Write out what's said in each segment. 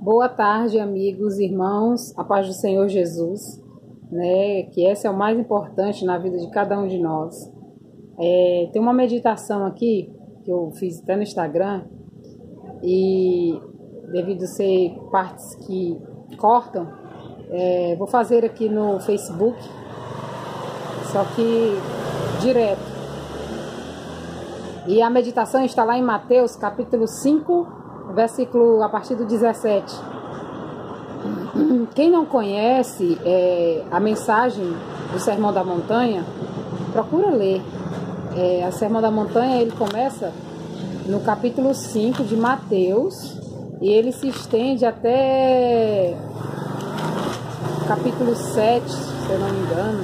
Boa tarde, amigos, irmãos, a paz do Senhor Jesus, né? Que esse é o mais importante na vida de cada um de nós. Tem uma meditação aqui que eu fiz até no Instagram e devido a ser partes que cortam, vou fazer aqui no Facebook, só que direto. E a meditação está lá em Mateus, capítulo 5, versículo a partir do 17. Quem não conhece a mensagem do Sermão da Montanha, procura ler. O Sermão da Montanha, ele começa no capítulo 5 de Mateus e ele se estende até capítulo 7, se eu não me engano.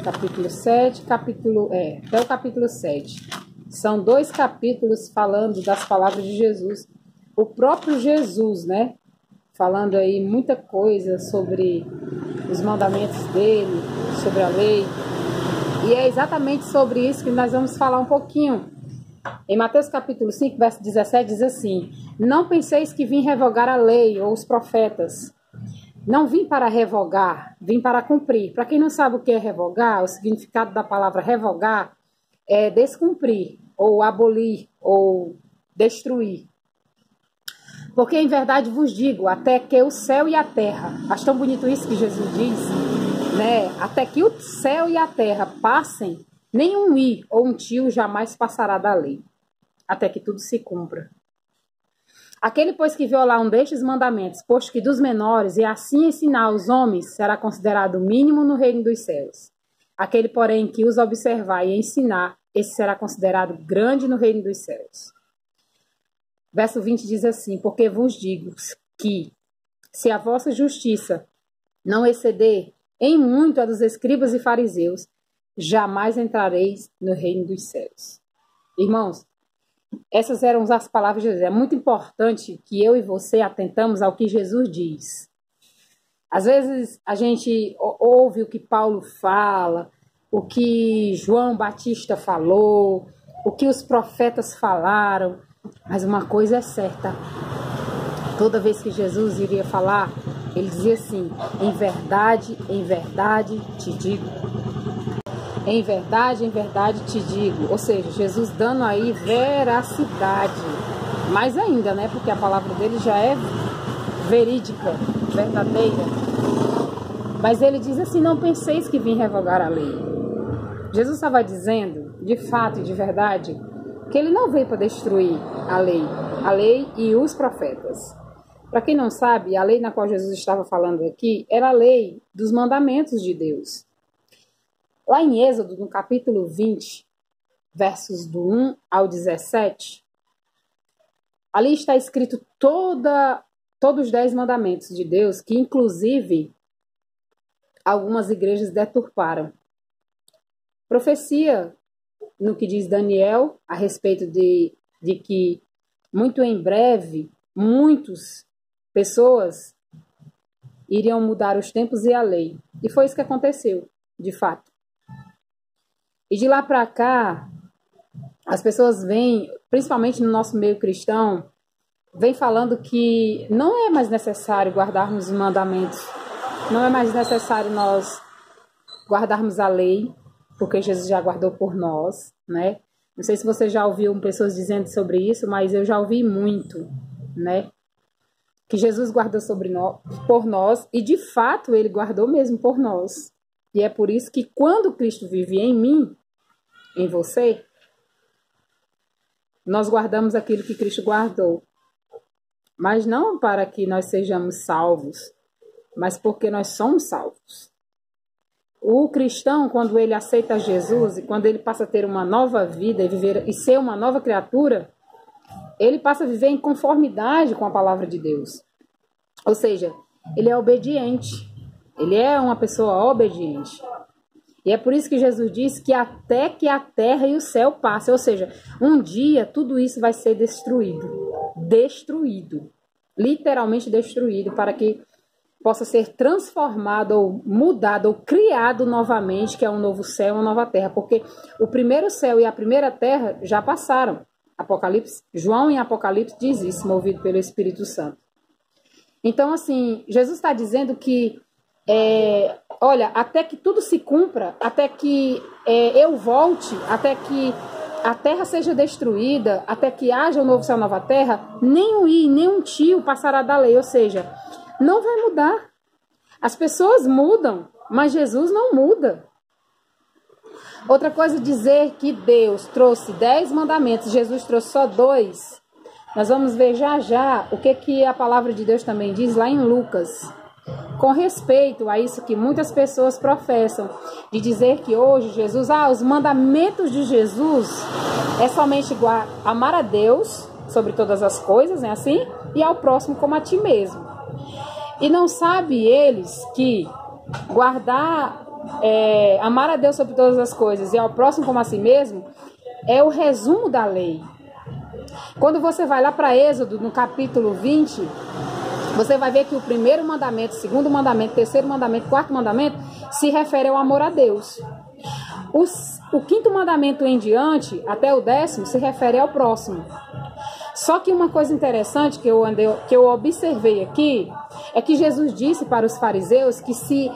Capítulo 7, até o capítulo 7. São 2 capítulos falando das palavras de Jesus. O próprio Jesus, né? Falando aí muita coisa sobre os mandamentos dele, sobre a lei. E é exatamente sobre isso que nós vamos falar um pouquinho. Em Mateus capítulo 5, verso 17, diz assim: Não penseis que vim revogar a lei ou os profetas. Não vim para revogar, vim para cumprir. Para quem não sabe o que é revogar, o significado da palavra revogar é descumprir, ou abolir, ou destruir. Porque em verdade vos digo, até que o céu e a terra, acho tão bonito isso que Jesus diz, né? Até que o céu e a terra passem, nenhum i ou um tio jamais passará da lei, até que tudo se cumpra. Aquele, pois, que violar um destes mandamentos, posto que dos menores, e assim ensinar aos homens, será considerado mínimo no reino dos céus. Aquele, porém, que os observar e ensinar, esse será considerado grande no reino dos céus. Verso 20 diz assim: Porque vos digo que, se a vossa justiça não exceder em muito a dos escribas e fariseus, jamais entrareis no reino dos céus. Irmãos, essas eram as palavras de Jesus. É muito importante que eu e você atentamos ao que Jesus diz. Às vezes a gente ouve o que Paulo fala, o que João Batista falou, o que os profetas falaram, mas uma coisa é certa. Toda vez que Jesus iria falar, ele dizia assim: em verdade te digo. Em verdade te digo. Ou seja, Jesus dando aí veracidade. Mais ainda, né? Porque a palavra dele já é verídica, verdadeira. Mas ele diz assim: não penseis que vim revogar a lei. Jesus estava dizendo, de fato e de verdade, que ele não veio para destruir a lei e os profetas. Para quem não sabe, a lei na qual Jesus estava falando aqui era a lei dos mandamentos de Deus. Lá em Êxodo, no capítulo 20, versos do 1 ao 17, ali está escrito todos os 10 mandamentos de Deus, que inclusive algumas igrejas deturparam. Profecia no que diz Daniel a respeito de que muito em breve muitas pessoas iriam mudar os tempos e a lei. E foi isso que aconteceu, de fato. E de lá para cá, as pessoas vêm, principalmente no nosso meio cristão, vêm falando que não é mais necessário guardarmos os mandamentos, não é mais necessário nós guardarmos a lei, porque Jesus já guardou por nós, né? Não sei se você já ouviu pessoas dizendo sobre isso, mas eu já ouvi muito, né? Que Jesus guardou por nós, e de fato ele guardou mesmo por nós. E é por isso que quando Cristo vive em mim, em você, nós guardamos aquilo que Cristo guardou. Mas não para que nós sejamos salvos, mas porque nós somos salvos. O cristão, quando ele aceita Jesus e quando ele passa a ter uma nova vida e ser uma nova criatura, ele passa a viver em conformidade com a palavra de Deus. Ou seja, ele é obediente. Ele é uma pessoa obediente. E é por isso que Jesus diz que até que a terra e o céu passem. Ou seja, um dia tudo isso vai ser destruído. Destruído. Literalmente destruído, para que possa ser transformado ou mudado ou criado novamente, que é um novo céu e uma nova terra. Porque o primeiro céu e a primeira terra já passaram. Apocalipse, João em Apocalipse diz isso, movido pelo Espírito Santo. Então, assim, Jesus está dizendo que, olha, até que tudo se cumpra, até que eu volte, até que a terra seja destruída, até que haja um novo céu, nova terra, nem um i, nem um tio passará da lei. Ou seja, não vai mudar. As pessoas mudam, mas Jesus não muda. Outra coisa, dizer que Deus trouxe 10 mandamentos, Jesus trouxe só 2. Nós vamos ver já já o que a palavra de Deus também diz lá em Lucas. Com respeito a isso que muitas pessoas professam, de dizer que hoje Jesus, os mandamentos de Jesus é somente amar a Deus sobre todas as coisas, né, assim, e ao próximo como a ti mesmo. E não sabe eles que amar a Deus sobre todas as coisas e ao próximo como a si mesmo é o resumo da lei. Quando você vai lá para Êxodo, no capítulo 20, você vai ver que o primeiro mandamento, segundo mandamento, terceiro mandamento, quarto mandamento se refere ao amor a Deus. O quinto mandamento em diante, até o 10º, se refere ao próximo. Só que uma coisa interessante que eu observei aqui é que Jesus disse para os fariseus que se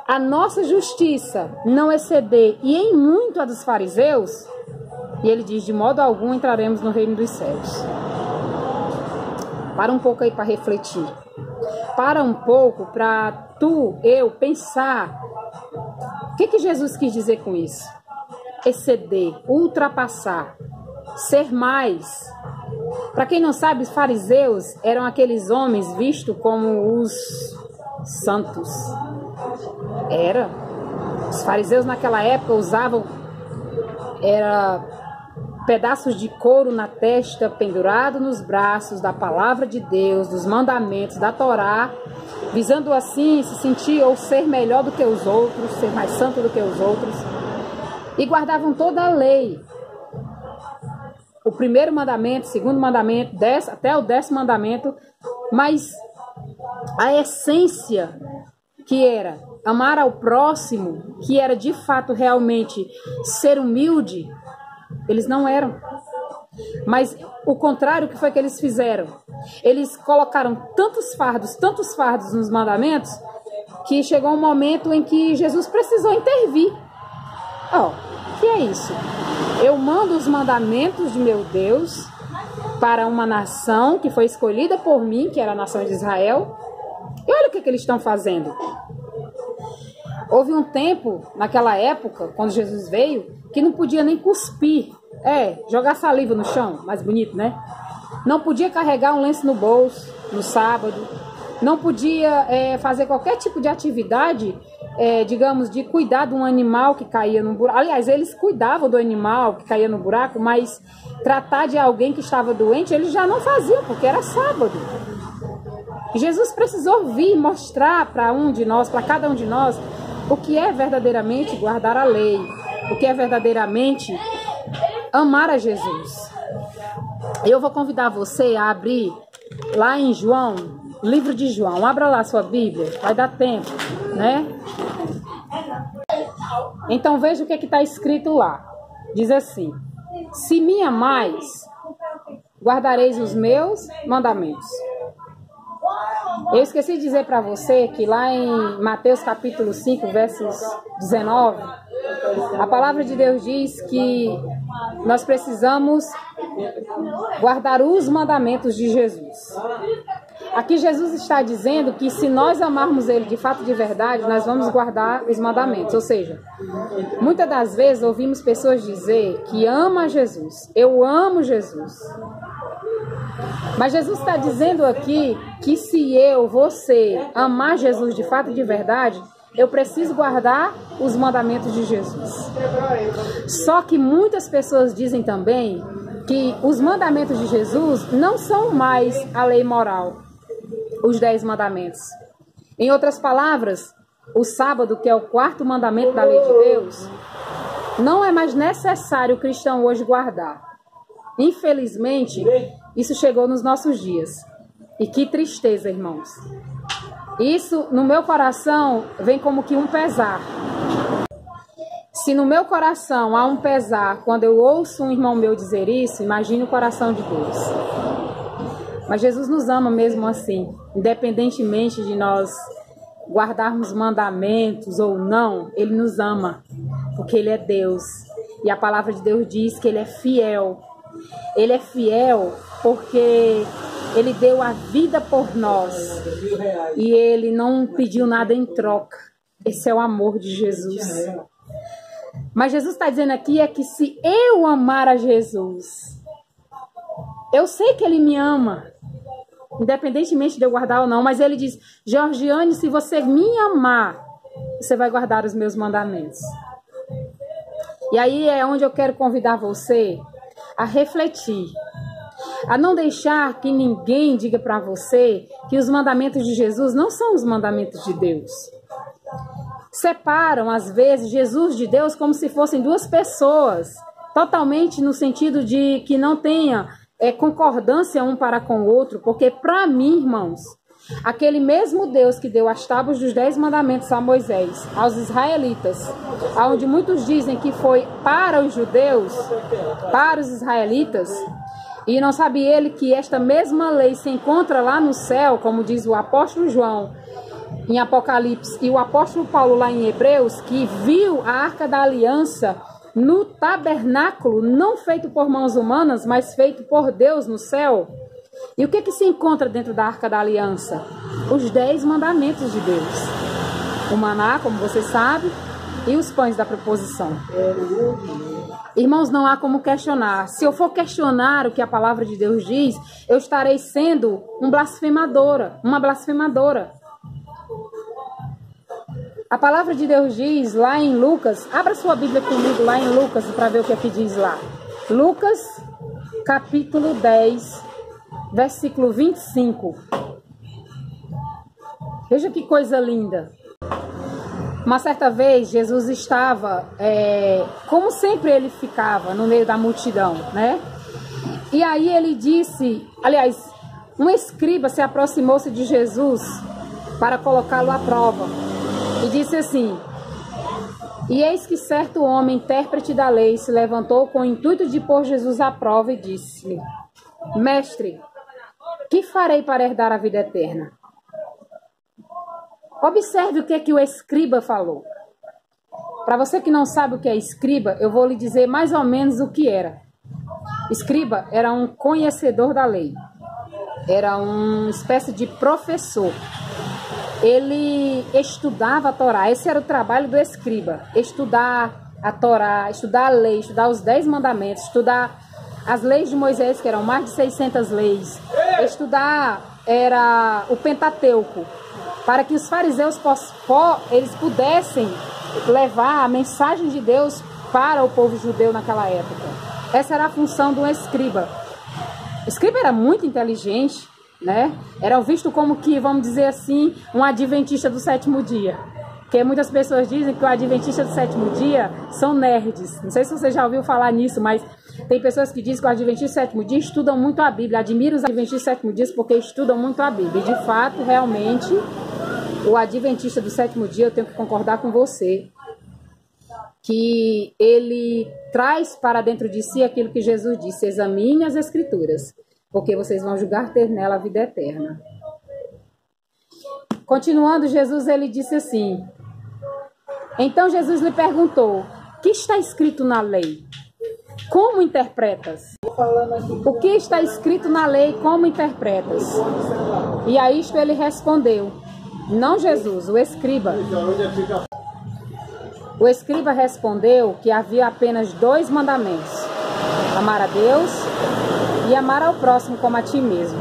a nossa justiça não exceder e em muito a dos fariseus, e ele diz, de modo algum entraremos no reino dos céus. Para um pouco aí para refletir. Para um pouco para eu pensar. O que Jesus quis dizer com isso? Exceder, ultrapassar, ser mais. Para quem não sabe, os fariseus eram aqueles homens vistos como os santos. Os fariseus naquela época usavam pedaços de couro na testa, pendurado nos braços da palavra de Deus, dos mandamentos, da Torá, visando assim se sentir ou ser melhor do que os outros, ser mais santo do que os outros, e guardavam toda a lei. O primeiro mandamento, segundo mandamento, até o 10º mandamento, mas a essência que era amar ao próximo, que era de fato realmente ser humilde, eles não eram. Mas o contrário, que foi que eles fizeram? Eles colocaram tantos fardos nos mandamentos, que chegou um momento em que Jesus precisou intervir. Que é isso? Eu mando os mandamentos de meu Deus para uma nação que foi escolhida por mim, que era a nação de Israel. E olha o que eles estão fazendo. Houve um tempo, naquela época, quando Jesus veio, que não podia nem cuspir, jogar saliva no chão, mais bonito, né? Não podia carregar um lenço no bolso, no sábado. Não podia fazer qualquer tipo de atividade, digamos, de cuidar de um animal que caía no buraco. Aliás, eles cuidavam do animal que caía no buraco, mas tratar de alguém que estava doente, eles já não faziam, porque era sábado. E Jesus precisou vir mostrar para cada um de nós, o que é verdadeiramente guardar a lei, o que é verdadeiramente amar a Jesus. Eu vou convidar você a abrir lá em João, livro de João. Abra lá sua Bíblia, vai dar tempo, né? Então veja o que está escrito lá. Diz assim: se me amais, guardareis os meus mandamentos. Eu esqueci de dizer para você que lá em Mateus capítulo 5, versos 19, a palavra de Deus diz que nós precisamos guardar os mandamentos de Jesus. Aqui Jesus está dizendo que se nós amarmos Ele de fato, de verdade, nós vamos guardar os mandamentos. Ou seja, muitas das vezes ouvimos pessoas dizer que ama Jesus. Eu amo Jesus. Mas Jesus está dizendo aqui que se você amar Jesus de fato e de verdade, eu preciso guardar os mandamentos de Jesus. Só que muitas pessoas dizem também que os mandamentos de Jesus não são mais a lei moral, os 10 mandamentos. Em outras palavras, o sábado, que é o 4º mandamento da lei de Deus, não é mais necessário o cristão hoje guardar. Infelizmente, isso chegou nos nossos dias. E que tristeza, irmãos. Isso, no meu coração, vem como que um pesar. Se no meu coração há um pesar quando eu ouço um irmão meu dizer isso, imagine o coração de Deus. Mas Jesus nos ama mesmo assim, independentemente de nós guardarmos mandamentos ou não, Ele nos ama, porque Ele é Deus. E a palavra de Deus diz que Ele é fiel. Ele é fiel porque Ele deu a vida por nós e Ele não pediu nada em troca. Esse é o amor de Jesus. Mas Jesus está dizendo aqui é que se eu amar a Jesus, eu sei que Ele me ama, independentemente de eu guardar ou não, mas Ele diz: Georgiane, se você me amar, você vai guardar os meus mandamentos. E aí é onde eu quero convidar você a refletir, a não deixar que ninguém diga para você que os mandamentos de Jesus não são os mandamentos de Deus. Separam, às vezes, Jesus de Deus como se fossem duas pessoas, totalmente no sentido de que não tenha concordância um para com o outro, porque para mim, irmãos, aquele mesmo Deus que deu as tábuas dos 10 mandamentos a Moisés, aos israelitas, onde muitos dizem que foi para os judeus, para os israelitas, e não sabe ele que esta mesma lei se encontra lá no céu, como diz o apóstolo João em Apocalipse, e o apóstolo Paulo lá em Hebreus, que viu a Arca da Aliança no tabernáculo, não feito por mãos humanas, mas feito por Deus no céu. E o que se encontra dentro da Arca da Aliança? Os 10 mandamentos de Deus. O maná, como você sabe, e os pães da proposição. Irmãos, não há como questionar. Se eu for questionar o que a palavra de Deus diz, eu estarei sendo uma blasfemadora. A palavra de Deus diz lá em Lucas, abra sua Bíblia comigo lá em Lucas para ver o que é que diz lá. Lucas, capítulo 10, versículo 25. Veja que coisa linda. Uma certa vez, Jesus estava, como sempre ele ficava, no meio da multidão, né? E aí ele disse, aliás, um escriba se aproximou-se de Jesus para colocá-lo à prova. E disse assim: e eis que certo homem, intérprete da lei, se levantou com o intuito de pôr Jesus à prova e disse-lhe: Mestre, que farei para herdar a vida eterna? Observe o que o escriba falou. Para você que não sabe o que é escriba, eu vou lhe dizer mais ou menos o que era. Escriba era um conhecedor da lei. Era uma espécie de professor. Ele estudava a Torá. Esse era o trabalho do escriba. Estudar a Torá, estudar a lei, estudar os 10 mandamentos, estudar as leis de Moisés, que eram mais de 600 leis. Estudar era o Pentateuco, para que os fariseus eles pudessem levar a mensagem de Deus para o povo judeu naquela época. Essa era a função do escriba. O escriba era muito inteligente, né? Era visto como que, vamos dizer assim, um adventista do sétimo dia. Porque muitas pessoas dizem que o adventista do sétimo dia são nerds. Não sei se você já ouviu falar nisso, mas tem pessoas que dizem que o adventista do sétimo dia estudam muito a Bíblia. Admiro os adventistas do sétimo dia porque estudam muito a Bíblia. E de fato, realmente, o adventista do sétimo dia, eu tenho que concordar com você, que ele traz para dentro de si aquilo que Jesus disse: examine as Escrituras, porque vocês vão julgar ter nela a vida eterna. Continuando, Jesus ele disse assim: então Jesus lhe perguntou: que está escrito na lei? Como interpretas? O que está escrito na lei, como interpretas? E a isto ele respondeu, não Jesus, o escriba. O escriba respondeu que havia apenas 2 mandamentos: amar a Deus e amar ao próximo como a ti mesmo.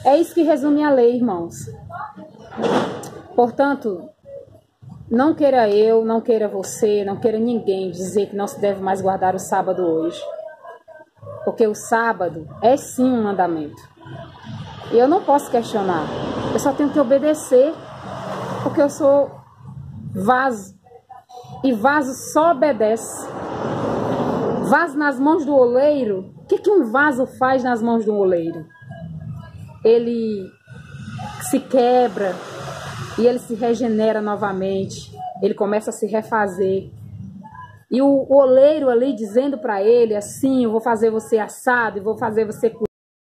É isso que resume a lei, irmãos. Portanto, não queira eu, não queira você, não queira ninguém dizer que não se deve mais guardar o sábado hoje. Porque o sábado é sim um mandamento. E eu não posso questionar. Eu só tenho que obedecer, porque eu sou vaso. E vaso só obedece. Vaso nas mãos do oleiro. O que um vaso faz nas mãos do oleiro? Ele se quebra e ele se regenera novamente. Ele começa a se refazer. E o oleiro ali dizendo para ele assim: eu vou fazer você assado, eu vou fazer você